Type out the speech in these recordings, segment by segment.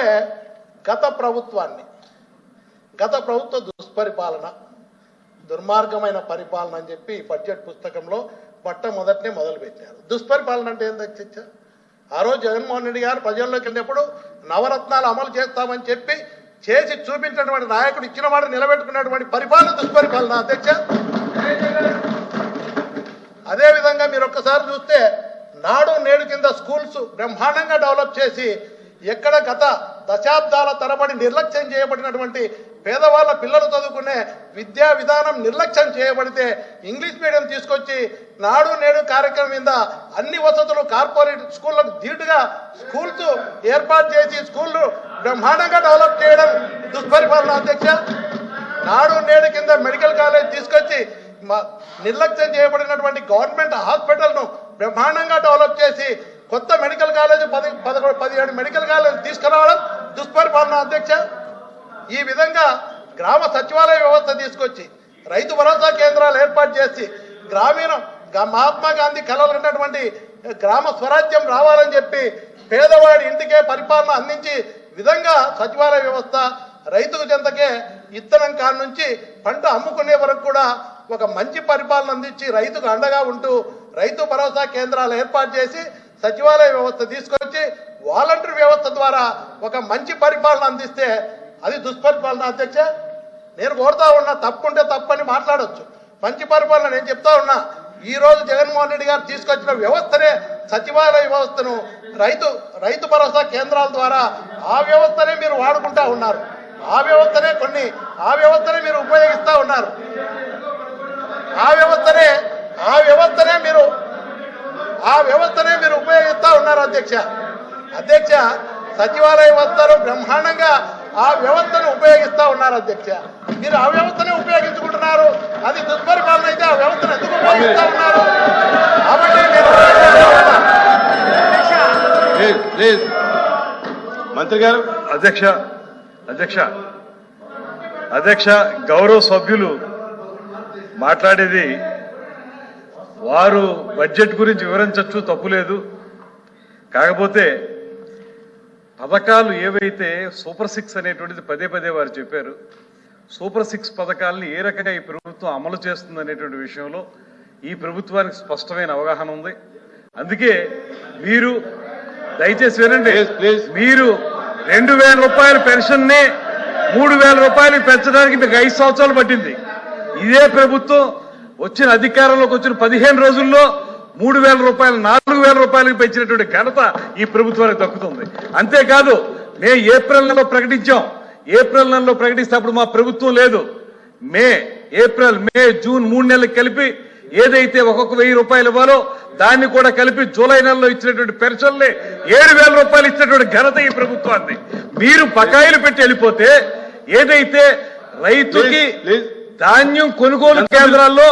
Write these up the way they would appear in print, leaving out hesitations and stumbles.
చూస్తే గత ప్రభుత్వ దుష్పరిపాలన, దుర్మార్గమైన పరిపాలన అని చెప్పి బడ్జెట్ పుస్తకంలో మొట్టమొదటినే మొదలుపెట్టారు. దుష్పరిపాలన అంటే ఏంది చర్చ? ఆ రోజు జగన్మోహన్ రెడ్డి గారు ప్రజల్లోకి వెళ్ళినప్పుడు నవరత్నాలు అమలు చేస్తామని చెప్పి చేసి చూపించినటువంటి నాయకుడు ఇచ్చిన మాట నిలబెట్టుకున్నటువంటి పరిపాలన దుష్పరిపాలన అధ్యక్ష. అదేవిధంగా మీరు ఒక్కసారి చూస్తే నాడు నేడు కింద స్కూల్స్ బ్రహ్మాండంగా డెవలప్ చేసి ఎక్కడ గత దశాబ్దాల తరబడి నిర్లక్ష్యం చేయబడినటువంటి పేదవాళ్ళ పిల్లలు చదువుకునే విద్యా విధానం నిర్లక్ష్యం చేయబడితే ఇంగ్లీష్ మీడియం తీసుకొచ్చి నాడు నేడు కార్యక్రమం మీద అన్ని వసతులు కార్పొరేట్ స్కూళ్ళకు ధీటుగా స్కూల్స్ ఏర్పాటు చేసి స్కూళ్ళు బ్రహ్మాండంగా డెవలప్ చేయడం దుష్పరిపాలన అధ్యక్ష. నాడు నేడు కింద మెడికల్ కాలేజ్ తీసుకొచ్చి నిర్లక్ష్యం చేయబడినటువంటి గవర్నమెంట్ హాస్పిటల్ను బ్రహ్మాండంగా డెవలప్ చేసి కొత్త మెడికల్ కాలేజ్ 17 మెడికల్ కాలేజ్ తీసుకురావడం దుష్పరిపాలన అధ్యక్ష. ఈ విధంగా గ్రామ సచివాలయ వ్యవస్థ తీసుకొచ్చి రైతు భరోసా కేంద్రాలు ఏర్పాటు చేసి మహాత్మా గాంధీ కలలు ఉన్నటువంటి గ్రామ స్వరాజ్యం రావాలని చెప్పి పేదవాడి ఇంటికే పరిపాలన అందించి విధంగా సచివాలయ వ్యవస్థ రైతుకు చెంతకే ఇత్తనం కాడ నుంచి పంట అమ్ముకునే వరకు కూడా ఒక మంచి పరిపాలన అందించి రైతుకు అండగా ఉంటూ రైతు భరోసా కేంద్రాలు ఏర్పాటు చేసి సచివాలయ వ్యవస్థ తీసుకొచ్చి వాలంటీర్ వ్యవస్థ ద్వారా ఒక మంచి పరిపాలన అందిస్తే అది దుష్పరిపాలన అధ్యక్ష. నేను కోరుతా ఉన్నా, తప్పుంటే తప్పని మాట్లాడొచ్చు, మంచి పరిపాలన నేను చెప్తా ఉన్నా. ఈ రోజు జగన్మోహన్ రెడ్డి గారు తీసుకొచ్చిన వ్యవస్థనే సచివాలయ వ్యవస్థను రైతు భరోసా కేంద్రాల ద్వారా ఆ వ్యవస్థనే మీరు వాడుకుంటా ఉన్నారు. ఆ వ్యవస్థనే మీరు ఉపయోగిస్తూ ఉన్నారు. ఆ వ్యవస్థనే మీరు ఉపయోగిస్తూ ఉన్నారు అధ్యక్ష. సచివాలయ వ్యవస్థను బ్రహ్మాండంగా ఆ వ్యవస్థను ఉపయోగిస్తూ ఉన్నారు అధ్యక్ష. మీరు ఆ వ్యవస్థనే ఉపయోగించుకుంటున్నారు. అది దుష్పరిపాలన అయితే ఆ వ్యవస్థను ఎందుకు ఉపయోగిస్తూ ఉన్నారు? కాబట్టి మంత్రి గారు అధ్యక్ష గౌరవ సభ్యులు మాట్లాడేది వారు బడ్జెట్ గురించి వివరించచ్చు, తప్పులేదు. కాకపోతే పథకాలు ఏవైతే సూపర్ 6 అనేటువంటిది పదే వారు చెప్పారు. సూపర్ 6 పథకాలని ఏ రకంగా ఈ ప్రభుత్వం అమలు చేస్తుంది అనేటువంటి విషయంలో ఈ ప్రభుత్వానికి స్పష్టమైన అవగాహన ఉంది. అందుకే మీరు దయచేసి వినండి, మీరు 2000 రూపాయల పెన్షన్ని 3000 రూపాయలు పెంచడానికి మీకు 5 సంవత్సరాలు పట్టింది. ఇదే ప్రభుత్వం అధికారంలోకి వచ్చిన 15 రోజుల్లో 3000 రూపాయలు 4000 రూపాయలకు పెంచినటువంటి ఘనత ఈ ప్రభుత్వానికి దక్కుతుంది. అంతేకాదు, మేము ఏప్రిల్ నెలలో ప్రకటించాం. ఏప్రిల్ నెలలో ప్రకటిస్తే అప్పుడు మా ప్రభుత్వం లేదు. ఏప్రిల్ మే జూన్ 3 నెలలకు కలిపి ఏదైతే ఒక్కొక్క 1000 రూపాయలు ఇవ్వాలో దాన్ని కూడా కలిపి జూలై నెలలో ఇచ్చినటువంటి పెన్షన్లే 7000 రూపాయలు ఇచ్చినటువంటి ఘనత ఈ ప్రభుత్వాన్ని. మీరు బకాయిలు పెట్టి వెళ్ళిపోతే ఏదైతే రైతుకి ధాన్యం కొనుగోలు కేంద్రాల్లో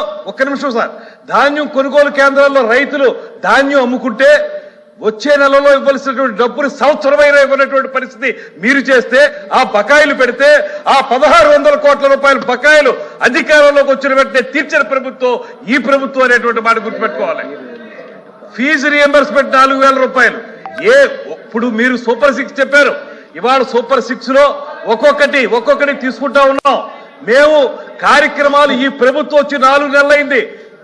ధాన్యం కొనుగోలు కేంద్రాల్లో రైతులు ధాన్యం అమ్ముకుంటే వచ్చే నెలలో ఇవ్వాల్సినటువంటి డబ్బులు సంవత్సరమైనా ఇవ్వనటువంటి పరిస్థితి మీరు చేస్తే, ఆ బకాయిలు పెడితే ఆ 1600 కోట్ల రూపాయల బకాయిలు అధికారంలోకి వచ్చిన వెంటనే తీర్చిన ప్రభుత్వం ఈ ప్రభుత్వం అనేటువంటి మాట గుర్తుపెట్టుకోవాలి. ఫీజు రియంబర్స్మెంట్ 4000 రూపాయలు. ఇప్పుడు మీరు సూపర్ 6 చెప్పారు. ఇవాళ సూపర్ 6 లో ఒక్కొక్కటి తీసుకుంటా ఉన్నాం. మేము కార్యక్రమాలు ఈ ప్రభుత్వం వచ్చి 4 నెలలైంది.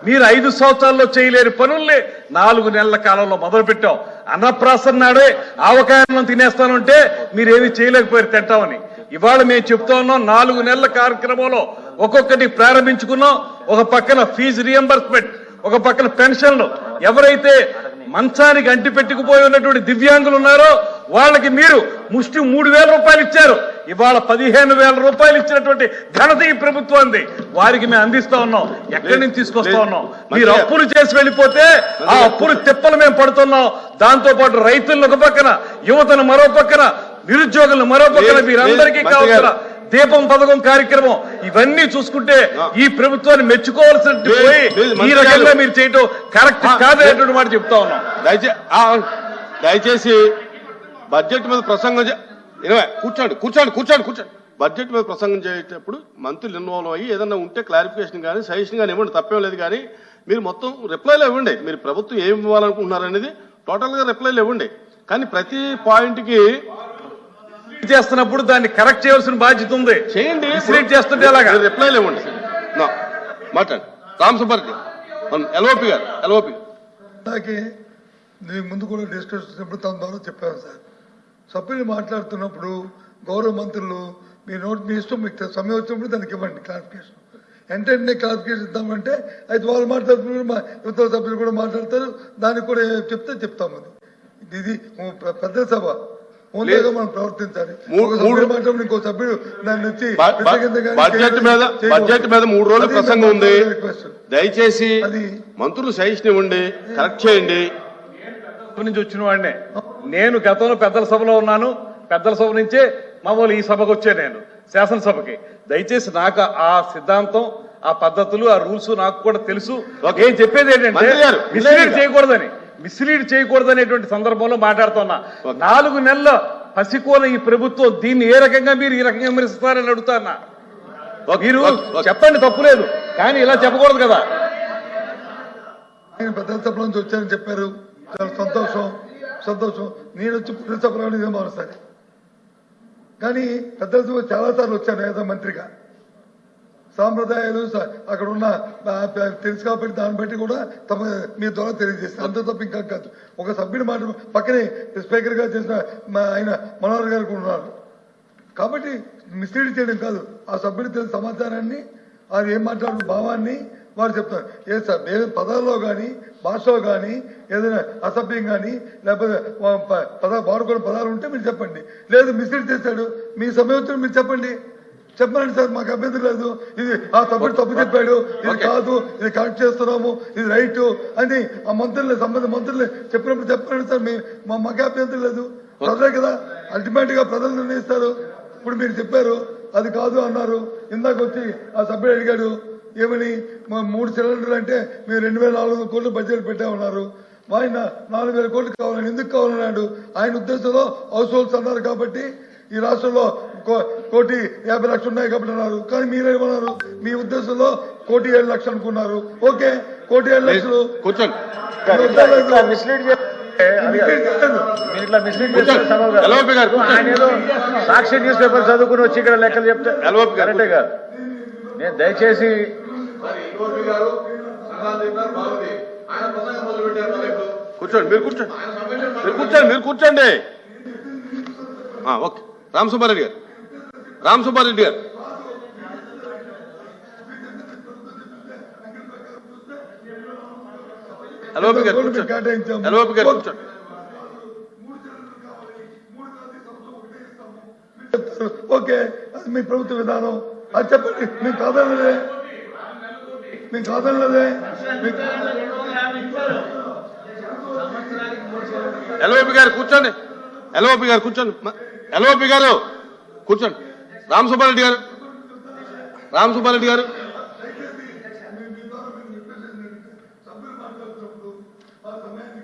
మీరు 5 సంవత్సరాల్లో చేయలేని పనుల్ని 4 నెలల కాలంలో మొదలుపెట్టాం. అన్నప్రాసన నాడే ఆవకాయలను తినేస్తానంటే మీరేమీ చేయలేకపోయారు తింటామని. ఇవాళ మేము చెప్తా ఉన్నాం, 4 నెలల కార్యక్రమంలో ఒక్కొక్కటి ప్రారంభించుకున్నాం. ఒక పక్కన ఫీజు రియంబర్స్మెంట్, ఒక పక్కన పెన్షన్లు. ఎవరైతే మంచానికి అంటి పెట్టుకుపోయి ఉన్నటువంటి దివ్యాంగులు ఉన్నారో వాళ్ళకి మీరు ముష్టి 3000 రూపాయలు ఇచ్చారు. ఇవాళ 15000 రూపాయలు ఇచ్చినటువంటి ఘనత ఈ ప్రభుత్వాన్ని. వారికి మేము అందిస్తా ఉన్నాం. ఎక్కడి నుంచి తీసుకొస్తా ఉన్నాం? మీరు అప్పులు చేసి వెళ్ళిపోతే ఆ అప్పులు తిప్పలు మేము పడుతున్నాం. దాంతో పాటు రైతులను ఒక పక్కన, యువతను మరో పక్కన, నిరుద్యోగులను మరో పక్కన, మీరందరికీ కావాల్సిన దీపం పథకం కార్యక్రమం ఇవన్నీ చూసుకుంటే ఈ ప్రభుత్వాన్ని మెచ్చుకోవాల్సిన పోయి ఈ రకంగా మీరు చేయటం కరెక్ట్ కాదనేటువంటి మాట చెప్తా ఉన్నాం. దయచేసి బడ్జెట్ మీద ప్రసంగం కూర్చోండి. బడ్జెట్ మీద ప్రసంగం చేసేటప్పుడు మంత్రులు ఇన్వాల్వ్ అయ్యి ఏదన్నా ఉంటే క్లారిఫికేషన్ కానీ సజెషన్ కానీ ఇవ్వండి, తప్పేం లేదు. కానీ మీరు మొత్తం రిప్లైలు ఇవ్వండి. మీరు ప్రభుత్వం ఏమి ఇవ్వాలనుకుంటున్నారు అనేది టోటల్ గా రిప్లైలు ఇవ్వండి. కానీ ప్రతి పాయింట్కి చేస్తున్నప్పుడు దాన్ని కరెక్ట్ చేయవలసిన బాధ్యత ఉంది. చేయండి. మిస్లీడ్ చేస్తుంటే ఎలాగా? రిప్లైలు ఇవ్వండి. మాట్లాడండి. రామ్ సుబ్బారెడ్డి ఎల్ఓపి గారు. ఎల్ఓపి అలాగే నేను ముందు కూడా డిస్కస్ చేసినప్పుడు తన ద్వారా చెప్పాను సార్. సభ్యులు మాట్లాడుతున్నప్పుడు గౌరవ మంత్రులు మీ ఇష్టం, మీకు సమయం వచ్చినప్పుడు దానికి ఇవ్వండి క్లారిఫికేషన్. వెంటనే క్లారిఫికేషన్ ఇద్దామంటే అయితే వాళ్ళు మాట్లాడుతున్నారు, ఇతర సభ్యులు కూడా మాట్లాడతారు, దానికి కూడా చెప్తాము. ఇది పెద్ద సభ, ఓన్గా మనం ప్రవర్తించాలి. ఒక సభ్యుడు మాట్లాడి ఇంకో సభ్యుడు దాన్ని వచ్చి బడ్జెట్ మీద 3 రోజుల ప్రసంగం ఉంది. దయచేసి మంత్రులు సజెషన్ ఇవ్వండి, కరెక్ట్ చేయండి. నుంచి వచ్చిన వాడినే నేను. గతంలో పెద్దల సభలో ఉన్నాను. పెద్దల సభ నుంచే మామూలు ఈ సభకు వచ్చే నేను శాసనసభకి. దయచేసి నాకు ఆ సిద్ధాంతం, ఆ పద్ధతులు, ఆ రూల్స్ నాకు కూడా తెలుసు. ఏం చెప్పేది ఏంటంటే మిస్లీడ్ చేయకూడదనేటువంటి సందర్భంలో మాట్లాడుతున్నా. 4 నెలల పసికోన ఈ ప్రభుత్వం దీన్ని ఏ రకంగా మీరు ఈ రకంగా విమర్శిస్తారని అడుగుతానా? మీరు చెప్పండి, తప్పులేదు, కానీ ఇలా చెప్పకూడదు కదా. నేను పెద్దల సభ నుంచి వచ్చానని చెప్పారు, చాలా సంతోషం. నేను వచ్చి పెద్ద సభలో ఇదే మారుస్తాను. కానీ పెద్దల సభ చాలా సార్లు వచ్చాను ఏదో మంత్రిగా. సాంప్రదాయాలు అక్కడ ఉన్న తెలుసు కాబట్టి దాన్ని బట్టి కూడా మీ ద్వారా తెలియజేస్తాను. అంత తప్ప ఇంకా కాదు. ఒక సభ్యుడి మాట పక్కనే స్పీకర్ గా చేసిన ఆయన మనోహర్ గారు కూడా ఉన్నారు. కాబట్టి మిస్లీడ్ చేయడం కాదు, ఆ సభ్యుడు తెలిసిన సమాచారాన్ని, అది ఏం మాట్లాడిన భావాన్ని వారు చెప్తారు. ఏ సార్ ఏ పదాల్లో కానీ భాషలో కానీ ఏదైనా అసభ్యం కానీ లేకపోతే వాడుకున్న పదాలు ఉంటే మీరు చెప్పండి. లేదు మిస్లీడ్ చేశాడు, మీ సమయం మీరు చెప్పండి సార్, మాకు అభ్యంతరం లేదు. ఇది ఆ సభ్యుడు తప్పు చెప్పాడు, ఇది కాదు, ఇది కరెక్ట్ చేస్తున్నాము, ఇది రైట్ అని ఆ మంత్రులు సంబంధిత మంత్రులు చెప్పినప్పుడు చెప్పండి సార్. మాకు అభ్యంతరం లేదు. ప్రజలే కదా అల్టిమేట్ గా ప్రజలు నిర్ణయిస్తారు. ఇప్పుడు మీరు చెప్పారు అది కాదు అన్నారు. ఇందాక వచ్చి ఆ సభ్యుడు అడిగాడు ఏమని, 3 సిలిండర్లు అంటే మీరు 2,400 కోట్లు బడ్జెట్ పెట్టామన్నారు. ఆయన 4,000 కోట్లు కావాలని ఎందుకు కావాలన్నాడు? ఆయన ఉద్దేశంలో హౌస్ హోల్డ్స్ అన్నారు కాబట్టి ఈ రాష్ట్రంలో 1,50,00,000 ఉన్నాయి కాబట్టి అన్నారు. కానీ మీరేమన్నారు? మీ ఉద్దేశంలో 1,07,00,000 అనుకున్నారు. ఓకే, 1,07,00,000 కూర్చోండి. సాక్షి న్యూస్ పేపర్ చదువుకుని వచ్చి ఇక్కడ లెక్కలు చెప్తే కరెక్టే కాదు. నేను దయచేసి కూర్చోండి. మీరు కూర్చోండి. ఓకే. రామ్ సుబ్బారెడ్డి గారు. ఎల్ఓపి గారు కూర్చోండి. ఓకే, అది మీ ప్రభుత్వ విధానం, అది చెప్పండి. మీకు కాదనలేదే. ఎల్ఓపి గారు కూర్చోండి. రామ్ సుబ్బారెడ్డి గారు. ఆ సమయాన్ని